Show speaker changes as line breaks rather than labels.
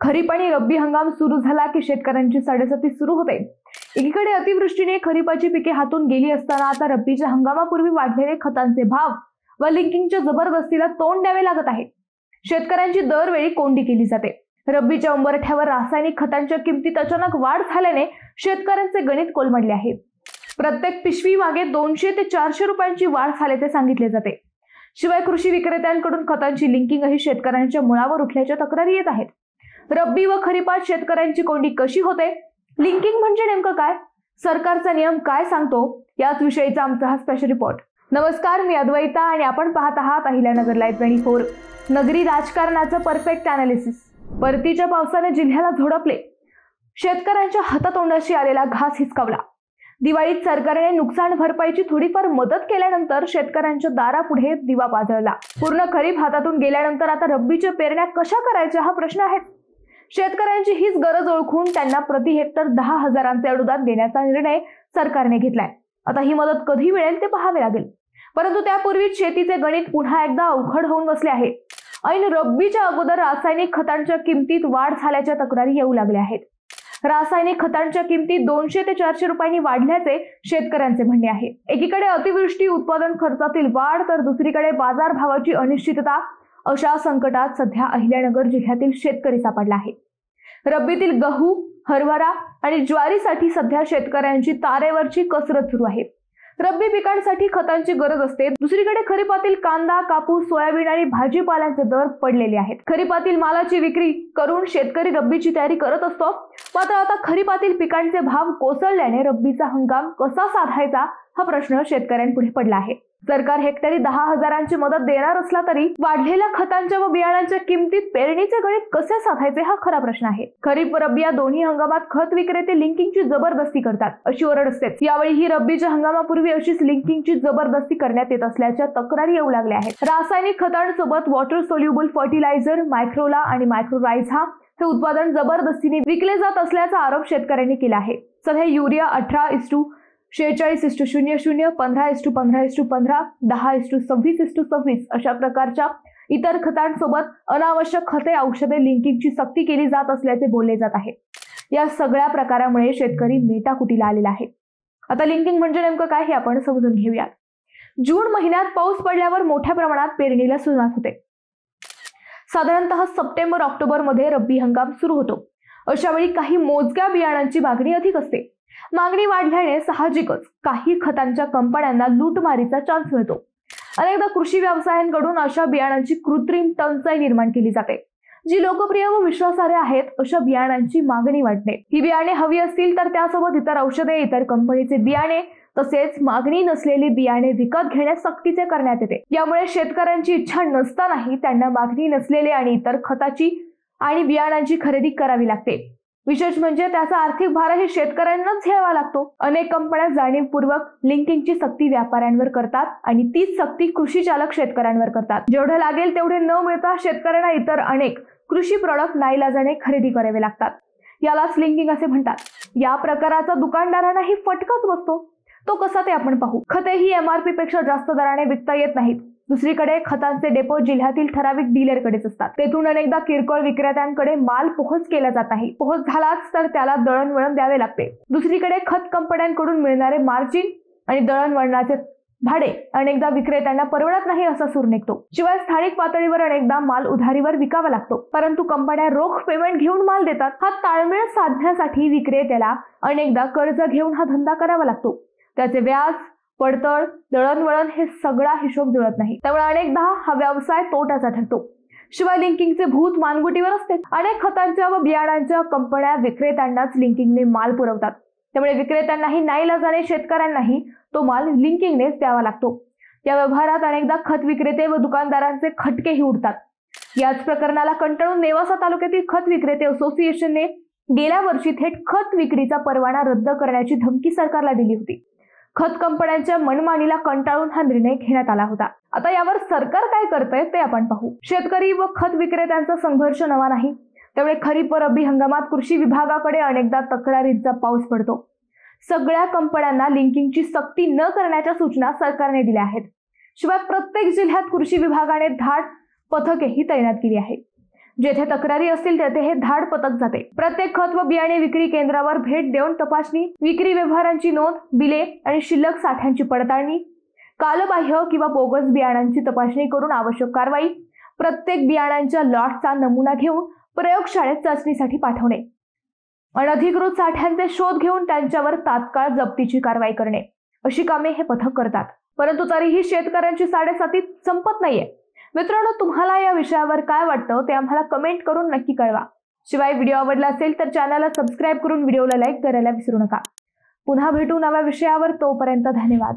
खरीप आणि रब्बी हंगाम सुरू झाला की शेतकऱ्यांची साडेसाती सुरू होते। एकीकडे अतिवृष्टीने खरीपाची पिके हातून गेली असताना आता रब्बीच्या हंगामापूर्वी वाढलेले खतांचे भाव व लिंकिंगच्या जबरदस्तीला तोंड द्यावे लागत आहे। शेतकऱ्यांची दरवेळी कोंडी केली जाते। रब्बीच्या उंबरठ्यावर रासायनिक खतांच्या किमतीत अचानक वाढ झाल्याने शेतकऱ्यांचे गणित कोलमडले आहे। प्रत्येक पिशवी मागे 200 ते 400 रुपयांची वाढ झाल्याचे सांगितले जाते। शिवाय कृषी विक्रेत्यांकडून खतांची लिंकिंग ही शेतकऱ्यांच्या मुळावर उठल्याच्या तक्रारी येत आहेत। रब्बी व खरीपात शेतकऱ्यांची कोंडी कशी होते, लिंकिंग म्हणजे नेमकं काय, सरकारचा नियम काय सांगतो, याच विषयीचा आमचा हा स्पेशल रिपोर्ट। नमस्कार, मी अद्वैता आणि आपण पाहत आहात अहिल्यानगर लाईव्ह 24। नगरी राजकारणाचं परफेक्ट अनालिसिस। परतीच्या पावसाने जिल्ह्याला झोडपले, शेतकऱ्यांच्या हातातोंडाशी आलेला घास हिसकावला। दिवाळीत सरकारने नुकसान भरपाईची थोडीफार मदत केल्यानंतर शेतकऱ्यांच्या दारापुढे दिवा पाजळला। पूर्ण खरीप हातातून गेल्यानंतर आता रब्बीच्या पेरण्या कशा करायच्या हा प्रश्न आहे। शेतकऱ्यांची हीच गरज ओळखून त्यांना प्रति हेक्टर 10,000चे अनुदान देण्याचा निर्णय सरकारने घेतलाय। आता ही मदत कधी मिळेल ते पाहावे लागेल, परंतु त्यापूर्वी शेतीचे गणित पुन्हा एकदा अवघड होऊन बसले आहे। ऐन रब्बीच्या अगोदर रासायनिक खतांच्या किमतीत वाढ झाल्याच्या तक्रारी येऊ लागल्या आहेत। रासायनिक खतांच्या किमती 200 ते 400 रुपयांनी वाढल्याचे शेतकऱ्यांचे म्हणणे आहे। एकीकडे अतिवृष्टी, उत्पादन खर्चातील वाढ, तर दुसरीकडे बाजारभावाची अनिश्चितता, अशा संकटात सध्या अहिल्यानगर जिल्ह्यातील शेतकरी सापडला आहे। रब्बीतील गहू, हरभरा आणि ज्वारीसाठी सध्या शेतकऱ्यांची तारेवरची कसरत सुरू आहे। रब्बी पिकांसाठी खतांची गरज असते, दुसरीकडे खरीपातील कांदा, कापूस, सोयाबीन आणि भाजीपाल्याचे दर पडलेले आहेत। खरीपातील मालाची विक्री करून शेतकरी रब्बीची तयारी करत असतो, मात्र आता खरीपातील पिकांचे भाव कोसळल्याने रब्बीचा हंगाम कसा साधायचा हा प्रश्न शेतकऱ्यांपुढे पडला आहे। सरकार हेक्टरी 10,000ची मदत देणार असला तरी वाढलेल्या खतांच्या व बियाणांच्या किमतीत पेरणीचे गणित कसे साधायचे हा खरा प्रश्न आहे। खरीप व रब्बी या दोन्ही हंगामात खत विक्रेते लिंकिंगची जबरदस्ती करतात, अशी ओरड असते। यावेळी ही रब्बीच्या हंगामापूर्वी अशीच लिंकिंगची जबरदस्ती करण्यात येत असल्याच्या तक्रारी येऊ लागल्या आहेत। रासायनिक खतांसोबत वॉटर सोल्युबल फर्टिलायझर, मायक्रोला आणि मायक्रोरायझा हे उत्पादन जबरदस्तीने विकले जात असल्याचा आरोप शेतकऱ्यांनी केला आहे। सध्या युरिया 18:46:00, 15:15:15, 10:26:26 अशा प्रकारच्या इतर खतांसोबत अनावश्यक खते, औषधे लिंकिंगची सक्ती केली जात असल्याचे बोलले जात आहे। या सगळ्या प्रकारामुळे शेतकरी मेटाकुटीला आलेला आहे। आता लिंकिंग म्हणजे नेमकं काय हे आपण समजून घेऊयात। जून महिन्यात पाऊस पडल्यावर मोठ्या प्रमाणात पेरणीला सुरुवात होते। साधारणतः सप्टेंबर-ऑक्टोबर मध्ये रब्बी हंगाम सुरू होतो। अशा वेळी काही मोजक्या बियाणांची मागणी अधिक असते। मागणी वाढल्याने साहजिकच काही खतांच्या कंपन्यांना लूटमारीचा चान्स मिळतो। अनेकदा कृषी व्यवसायांकडून अशा बियाणांची कृत्रिम टंचाई निर्माण केली जाते, जी लोकप्रिय व विश्वासार्ह आहेत अशा बियाणांची मागणी वाढते। ही बियाणे हवी असतील तर त्यासोबत इतर औषधे, इतर कंपनीचे बियाणे तसेच मागणी नसलेली बियाणे विकत घेण्यास सक्तीचे करण्यात येते। यामुळे शेतकऱ्यांची इच्छा नसतानाही त्यांना मागणी नसलेले आणि इतर खताची आणि बियाणांची खरेदी करावी लागते। विशेष म्हणजे त्याचा आर्थिक भारही शेतकऱ्यांनाच झेलावा लागतो। अनेक कंपन्या जाणीवपूर्वक लिंकिंगची सक्ती व्यापाऱ्यांवर करतात आणि तीच सक्ती कृषी चालक शेतकऱ्यांवर करतात। जेवढे लागेल तेवढे न मिळता शेतकऱ्यांना इतर अनेक कृषी प्रॉडक्ट नाईलाजाने खरेदी करावे लागतात। यालाच लिंकिंग असे म्हणतात। या प्रकाराचा दुकानदारांनाही फटकाच बसतो। तो कसा ते आपण पाहू। खते ही MRP पेक्षा जास्त दराने विकता येत नाहीत। दुसरीकडे खतांचे डेपो जिल्ह्यातील ठराविक डीलरकडेच असतात। तेथून अनेकदा किरकोळ विक्रेत्यांकडे माल पोहोच केला जात नाही। पोहोच झालाच तर त्याला दळणवळण द्यावे लागते। दुसरीकडे खत कंपन्यांकडून मिळणारे मार्जिन आणि दळणवळणाचे भाडे अनेकदा विक्रेत्यांना परवडत नाही असा सूर निघतो। शिवाय स्थानिक पातळीवर अनेकदा माल उधारीवर विकावा लागतो, परंतु कंपन्या रोख पेमेंट घेऊन माल देतात। हा ताळमेळ साधण्यासाठी विक्रेत्याला अनेकदा कर्ज घेऊन हा धंदा करावा लागतो। त्याचे व्याज, पडतळ, दळणवळण हे सगळा हिशोब जुळत नाही, त्यामुळे अनेकदा हा व्यवसाय तोट्याचा ठरतो। शिवाय लिंकिंगचे भूत मानगुटीवर असते। अनेक खतांच्या व बियाणांच्या कंपन्या विक्रेत्यांनाच लिंकिंगने माल पुरवतात, त्यामुळे विक्रेत्यांनाही नाईलाजाने शेतकऱ्यांनाही तो माल लिंकिंगनेच द्यावा लागतो। या व्यवहारात अनेकदा खत विक्रेते व दुकानदारांचे खटकेही उडतात। याच प्रकरणाला कंटाळून नेवासा तालुक्यातील खत विक्रेते असोसिएशनने गेल्या वर्षी थेट खत विक्रीचा परवाना रद्द करण्याची धमकी सरकारला दिली होती। खत कंपन्यांच्या मनमानीला कंटाळून हा निर्णय घेण्यात आला होता। आता यावर सरकार काय करतंय ते आपण पाहू। शेतकरी व खत विक्रेत्यांचा संघर्ष नवा नाही, त्यामुळे खरीप व रब्बी हंगामात कृषी विभागाकडे अनेकदा तक्रारींचा पाऊस पडतो। सगळ्या कंपन्यांना लिंकिंगची सक्ती न करण्याच्या सूचना सरकारने दिल्या आहेत। शिवाय प्रत्येक जिल्ह्यात कृषी विभागाने धाड पथकेही तैनात केली आहे। जेथे तक्रारी असतील तेथे हे धाड पथक जाते। प्रत्येक खत व बियाणे विक्री केंद्रावर भेट देऊन तपासणी, विक्री व्यवहारांची नोंद, बिले आणि शिल्लक साठ्यांची पडताळणी, कालबाह्य किंवा बोगस बियाणांची तपासणी करून आवश्यक कारवाई, प्रत्येक बियाणांच्या लॉटचा नमुना घेऊन प्रयोगशाळेत चाचणीसाठी पाठवणे, अनधिकृत साठ्यांचे शोध घेऊन त्यांच्यावर तात्काळ जप्तीची कारवाई करणे अशी कामे हे पथक करतात। परंतु तरीही शेतकऱ्यांची साडेसाती संपत नाहीये। मित्रांनो, तुम्हाला या विषयावर काय वाटतं ते आम्हाला कमेंट करून नक्की कळवा। शिवाय व्हिडिओ आवडला असेल तर चॅनलला सबस्क्राईब करून व्हिडिओला लाईक करायला विसरू नका। पुन्हा भेटू नव्या विषयावर, तोपर्यंत धन्यवाद।